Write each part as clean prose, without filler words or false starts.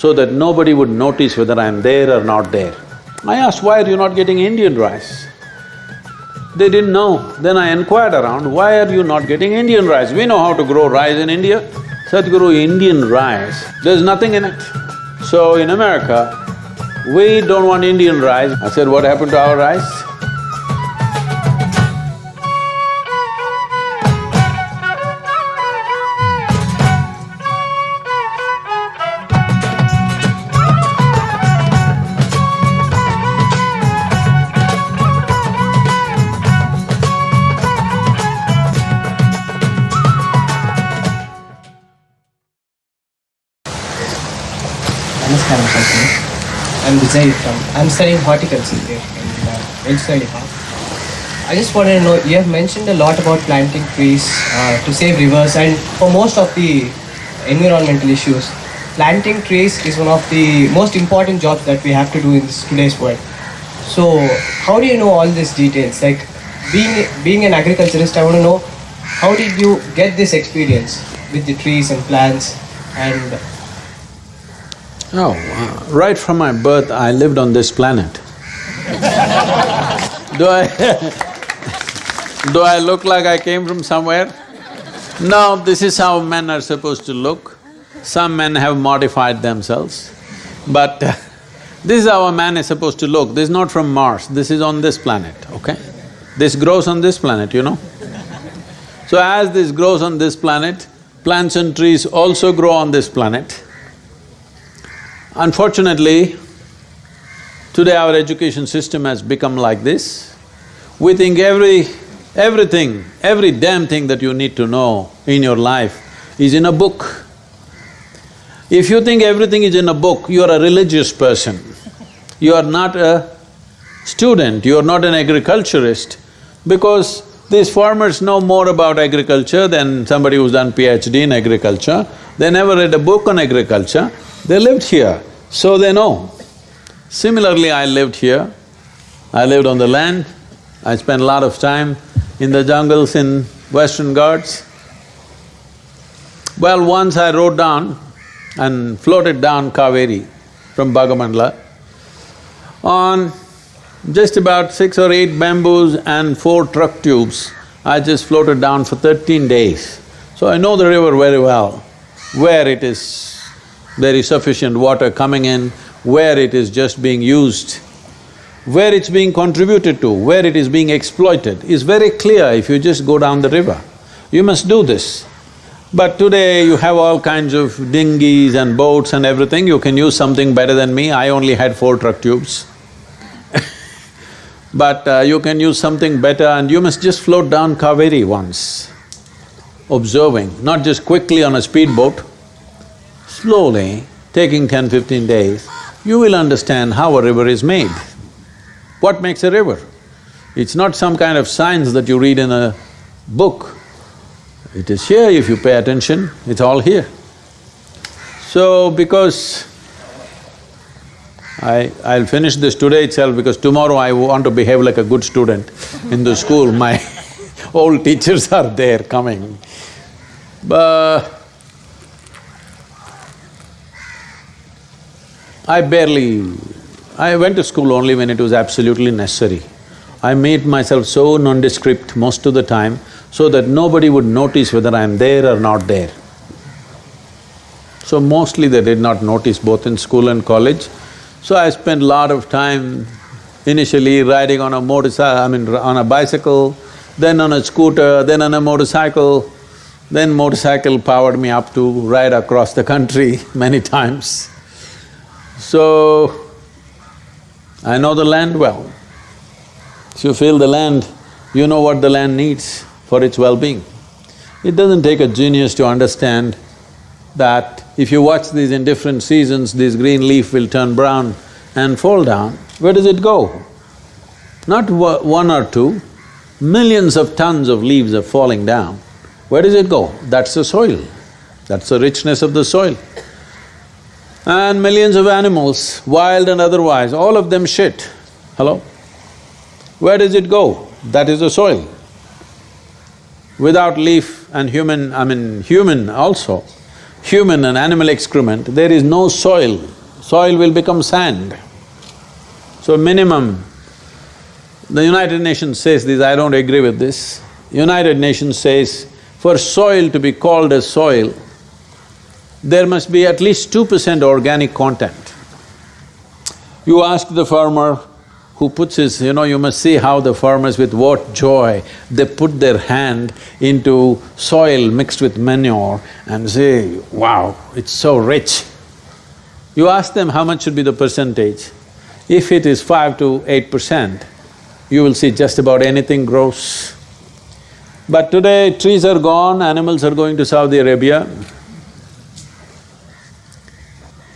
so that nobody would notice whether I'm there or not there. I asked, why are you not getting Indian rice? They didn't know. Then I inquired around, why are you not getting Indian rice? We know how to grow rice in India. Sadhguru, Indian rice, there's nothing in it. So in America, we don't want Indian rice. I said, what happened to our rice? Namaskaram, Sadhguru. I'm Vijay I'm studying horticulture here in Vegetable Park. I just wanted to know, you have mentioned a lot about planting trees to save rivers, and for most of the environmental issues, planting trees is one of the most important jobs that we have to do in today's world. So, how do you know all these details? Like, being an agriculturist, I want to know, how did you get this experience with the trees and plants and… Right from my birth, I lived on this planet. Do I look like I came from somewhere? No, this is how men are supposed to look. Some men have modified themselves, but this is how a man is supposed to look. This is not from Mars, this is on this planet, okay? This grows on this planet, you know? So as this grows on this planet, plants and trees also grow on this planet. Unfortunately, today our education system has become like this. We think everything, every damn thing that you need to know in your life is in a book. If you think everything is in a book, you are a religious person. You are not a student, you are not an agriculturist, because these farmers know more about agriculture than somebody who's done PhD in agriculture. They never read a book on agriculture, they lived here, so they know. Similarly, I lived here, I lived on the land, I spent a lot of time in the jungles in Western Ghats. Well, once I rode down and floated down Kaveri from Bhagamandla on just about 6 or 8 bamboos and 4 truck tubes. I just floated down for 13 days. So I know the river very well, where it is there is sufficient water coming in, where it is just being used, where it's being contributed to, where it is being exploited is very clear if you just go down the river. You must do this. But today you have all kinds of dinghies and boats and everything, you can use something better than me, I only had 4 truck tubes. But you can use something better and you must just float down Kaveri once, observing, not just quickly on a speedboat. Slowly, taking 10-15 days, you will understand how a river is made. What makes a river? It's not some kind of science that you read in a book. It is here if you pay attention, it's all here. So, because I'll finish this today itself because tomorrow I want to behave like a good student in the school, my old teachers are there coming. But I went to school only when it was absolutely necessary. I made myself so nondescript most of the time so that nobody would notice whether I'm there or not there. So mostly they did not notice both in school and college. So I spent a lot of time initially riding on a on a bicycle, then on a scooter, then on a motorcycle. Then motorcycle powered me up to ride across the country many times. So, I know the land well. If you feel the land, you know what the land needs for its well-being. It doesn't take a genius to understand that if you watch these in different seasons, this green leaf will turn brown and fall down. Where does it go? Not one or two, millions of tons of leaves are falling down. Where does it go? That's the soil, that's the richness of the soil. And millions of animals, wild and otherwise, all of them shit. Hello? Where does it go? That is the soil. Without leaf and human also, human and animal excrement, there is no soil. Soil will become sand. So minimum, the United Nations says this, I don't agree with this. United Nations says, for soil to be called as soil, there must be at least 2% organic content. You ask the farmer who puts his… you must see how the farmers with what joy they put their hand into soil mixed with manure and say, wow, it's so rich. You ask them how much should be the percentage. If it is 5 to 8%, you will see just about anything grows. But today trees are gone, animals are going to Saudi Arabia.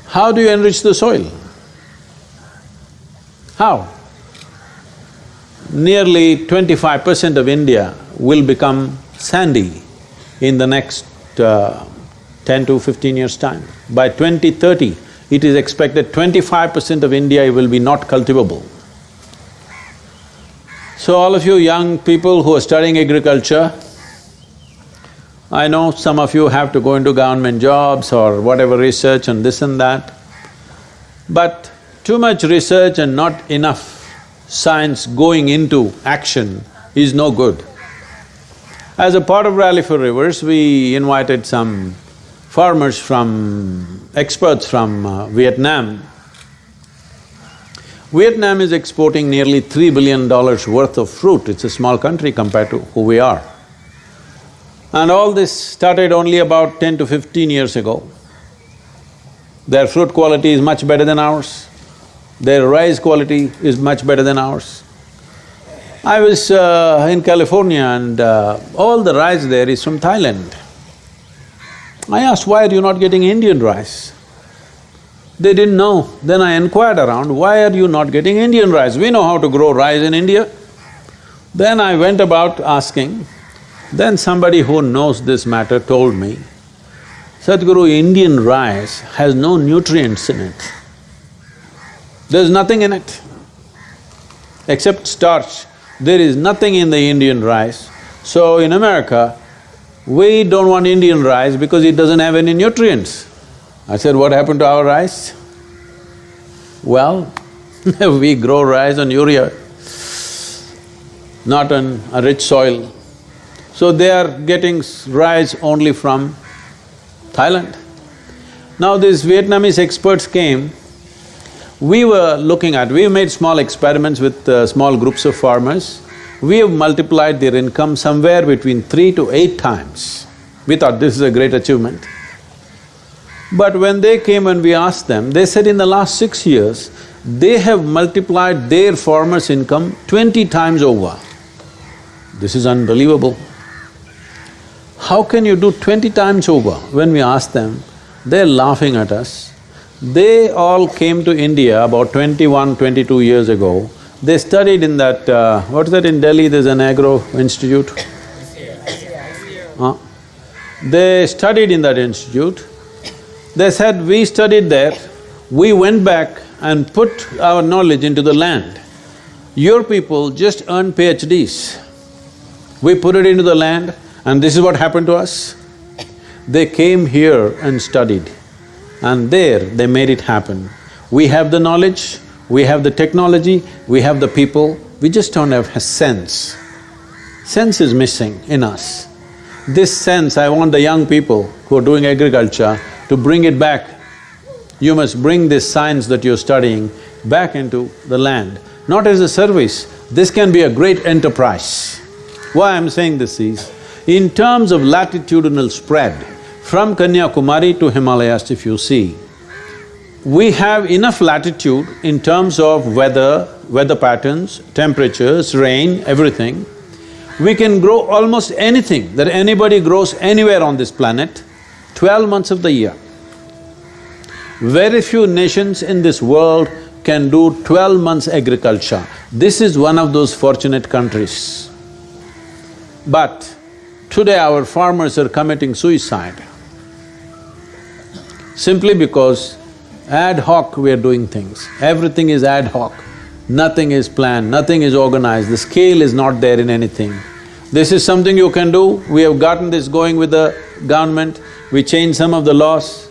How do you enrich the soil? How? Nearly 25% of India will become sandy in the next 10 to 15 years' time. By 2030, it is expected 25% of India will be not cultivable. So all of you young people who are studying agriculture, I know some of you have to go into government jobs or whatever research and this and that, but too much research and not enough science going into action is no good. As a part of Rally for Rivers, we invited some farmers experts from Vietnam. Vietnam is exporting nearly $3 billion worth of fruit. It's a small country compared to who we are. And all this started only about 10 to 15 years ago. Their fruit quality is much better than ours. Their rice quality is much better than ours. I was in California and all the rice there is from Thailand. I asked, why are you not getting Indian rice? They didn't know. Then I inquired around, why are you not getting Indian rice? We know how to grow rice in India. Then I went about asking. Then somebody who knows this matter told me, Sadhguru, Indian rice has no nutrients in it. There's nothing in it except starch. There is nothing in the Indian rice. So in America, we don't want Indian rice because it doesn't have any nutrients. I said, what happened to our rice? Well, we grow rice on urea, not on a rich soil. So they are getting rice only from Thailand. Now these Vietnamese experts came, we made small experiments with small groups of farmers. We have multiplied their income somewhere between 3 to 8 times. We thought this is a great achievement. But when they came and we asked them, they said in the last 6 years, they have multiplied their farmers' income 20 times over. This is unbelievable. How can you do 20 times over? When we asked them, they're laughing at us. They all came to India about 21, 22 years ago. They studied in that… what's that in Delhi, there's an agro institute? They studied in that institute. They said, we studied there, we went back and put our knowledge into the land. Your people just earned PhDs. We put it into the land and this is what happened to us. They came here and studied and there they made it happen. We have the knowledge, we have the technology, we have the people, we just don't have a sense. Sense is missing in us. This sense, I want the young people who are doing agriculture to bring it back. You must bring this science that you're studying back into the land, not as a service. This can be a great enterprise. Why I'm saying this is, in terms of latitudinal spread, from Kanyakumari to Himalayas if you see, we have enough latitude in terms of weather patterns, temperatures, rain, everything. We can grow almost anything that anybody grows anywhere on this planet, 12 months of the year. Very few nations in this world can do 12 months agriculture. This is one of those fortunate countries. But today our farmers are committing suicide simply because ad hoc we are doing things. Everything is ad hoc, nothing is planned, nothing is organized, the scale is not there in anything. This is something you can do, we have gotten this going with the government. we change some of the laws.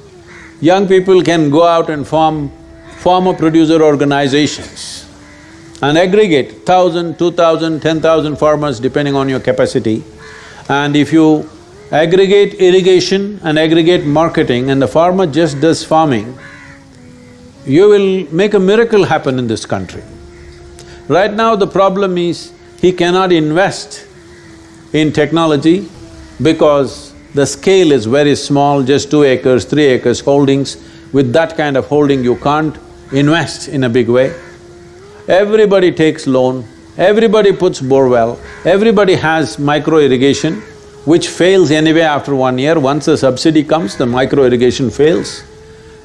Young people can go out and form farmer-producer organizations and aggregate 1,000, 2,000, 10,000 farmers depending on your capacity. And if you aggregate irrigation and aggregate marketing and the farmer just does farming, you will make a miracle happen in this country. Right now the problem is he cannot invest in technology because the scale is very small, just 2 acres, 3 acres holdings. With that kind of holding you can't invest in a big way. Everybody takes loan, everybody puts borewell, everybody has micro irrigation, which fails anyway after 1 year. Once the subsidy comes, the micro irrigation fails.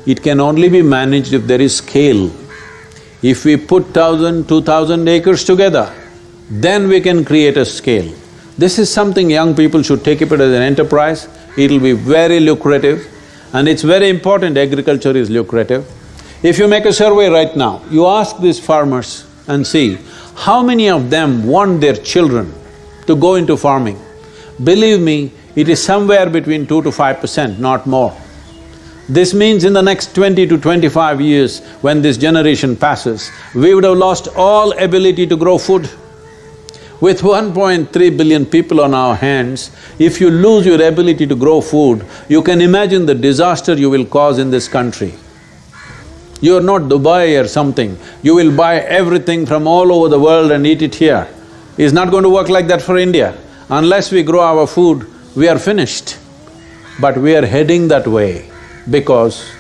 It can only be managed if there is scale. If we put 1,000, 2,000 acres together, then we can create a scale. This is something young people should take it as an enterprise. It'll be very lucrative and it's very important agriculture is lucrative. If you make a survey right now, you ask these farmers and see how many of them want their children to go into farming. Believe me, it is somewhere between 2 to 5%, not more. This means in the next 20 to 25 years, when this generation passes, we would have lost all ability to grow food. With 1.3 billion people on our hands, if you lose your ability to grow food, you can imagine the disaster you will cause in this country. You are not Dubai or something, you will buy everything from all over the world and eat it here. It's not going to work like that for India. Unless we grow our food, we are finished. But we are heading that way because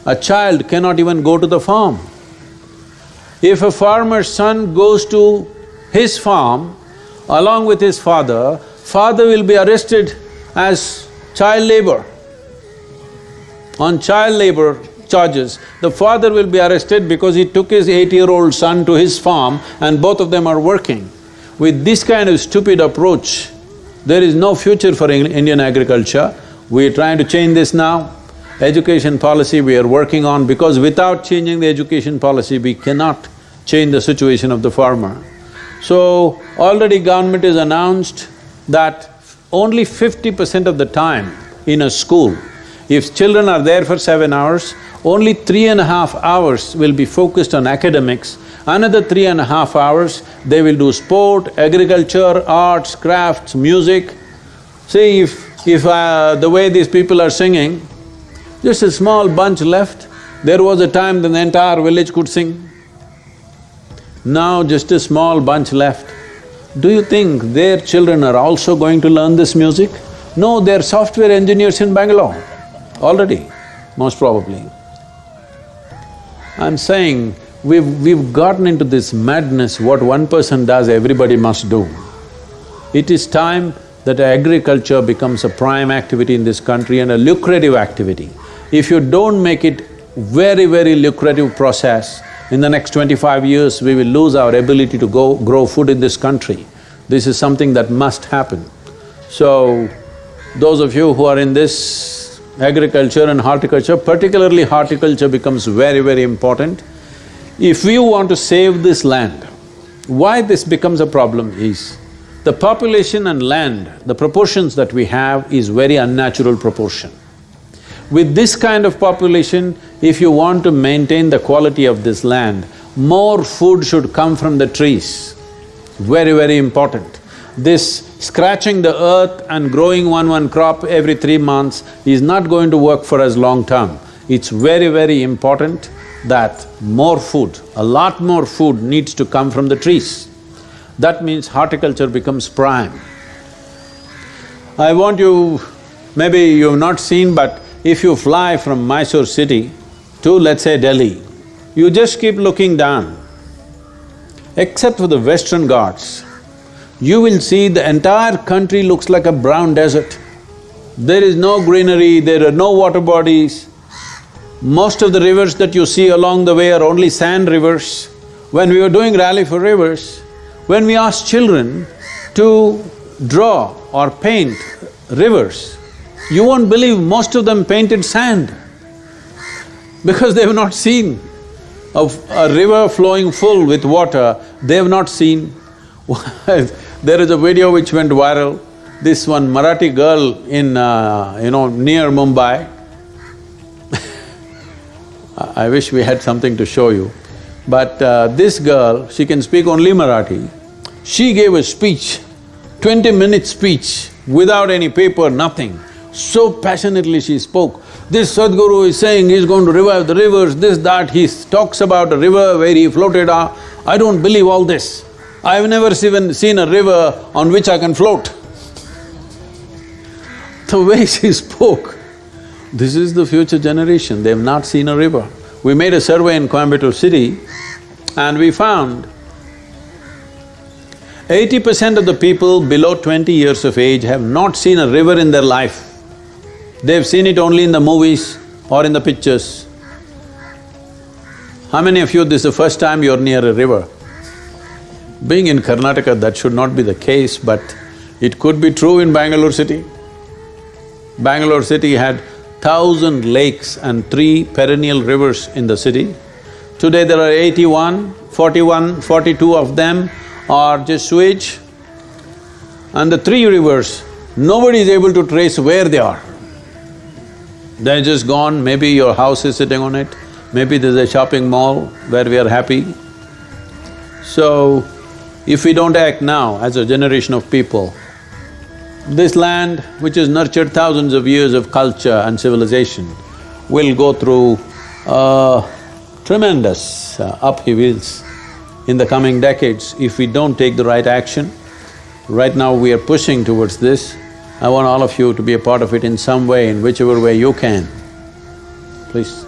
a child cannot even go to the farm. If a farmer's son goes to his farm along with his father, father will be arrested as child labor. On child labor charges, the father will be arrested because he took his 8-year-old son to his farm and both of them are working. With this kind of stupid approach, there is no future for Indian agriculture. We are trying to change this now. Education policy we are working on because without changing the education policy, we cannot change the situation of the farmer. So, already government has announced that only 50% of the time in a school, if children are there for 7 hours, only 3.5 hours will be focused on academics, another 3.5 hours they will do sport, agriculture, arts, crafts, music. See, if the way these people are singing, just a small bunch left, there was a time when the entire village could sing. Now just a small bunch left. Do you think their children are also going to learn this music? No, they're software engineers in Bangalore already, most probably. I'm saying we've gotten into this madness, what one person does, everybody must do. It is time that agriculture becomes a prime activity in this country and a lucrative activity. If you don't make it very, very lucrative process, in the next 25 years, we will lose our ability to grow food in this country. This is something that must happen. So, those of you who are in this agriculture and horticulture, particularly horticulture becomes very, very important. If we want to save this land, why this becomes a problem is, the population and land, the proportions that we have is very unnatural proportion. With this kind of population, if you want to maintain the quality of this land, more food should come from the trees. Very, very important. This scratching the earth and growing one crop every 3 months is not going to work for us long term. It's very, very important that more food, a lot more food needs to come from the trees. That means horticulture becomes prime. I want you… maybe you've not seen, but if you fly from Mysore city to, let's say, Delhi, you just keep looking down. Except for the Western Ghats, you will see the entire country looks like a brown desert. There is no greenery, there are no water bodies. Most of the rivers that you see along the way are only sand rivers. When we were doing Rally for Rivers, when we asked children to draw or paint rivers, you won't believe most of them painted sand because they have not seen a river flowing full with water, they have not seen. There is a video which went viral. This one Marathi girl in, near Mumbai, I wish we had something to show you, but this girl, she can speak only Marathi. She gave a speech, 20-minute speech, without any paper, nothing. So passionately she spoke. This Sadhguru is saying he's going to revive the rivers, this, that, he talks about a river where he floated out. I don't believe all this. I've never even seen a river on which I can float. The way she spoke, this is the future generation, they've not seen a river. We made a survey in Coimbatore city and we found 80% of the people below 20 years of age have not seen a river in their life. They've seen it only in the movies or in the pictures. How many of you, this is the first time you're near a river? Being in Karnataka, that should not be the case, but it could be true in Bangalore city. Bangalore city had 1,000 lakes and 3 perennial rivers in the city. Today there are 81, 42 of them are just sewage. And the 3 rivers, nobody is able to trace where they are. They're just gone, maybe your house is sitting on it, maybe there's a shopping mall where we are happy. So, if we don't act now as a generation of people, this land, which has nurtured thousands of years of culture and civilization, will go through tremendous upheavals in the coming decades if we don't take the right action. Right now we are pushing towards this. I want all of you to be a part of it in some way, in whichever way you can. Please.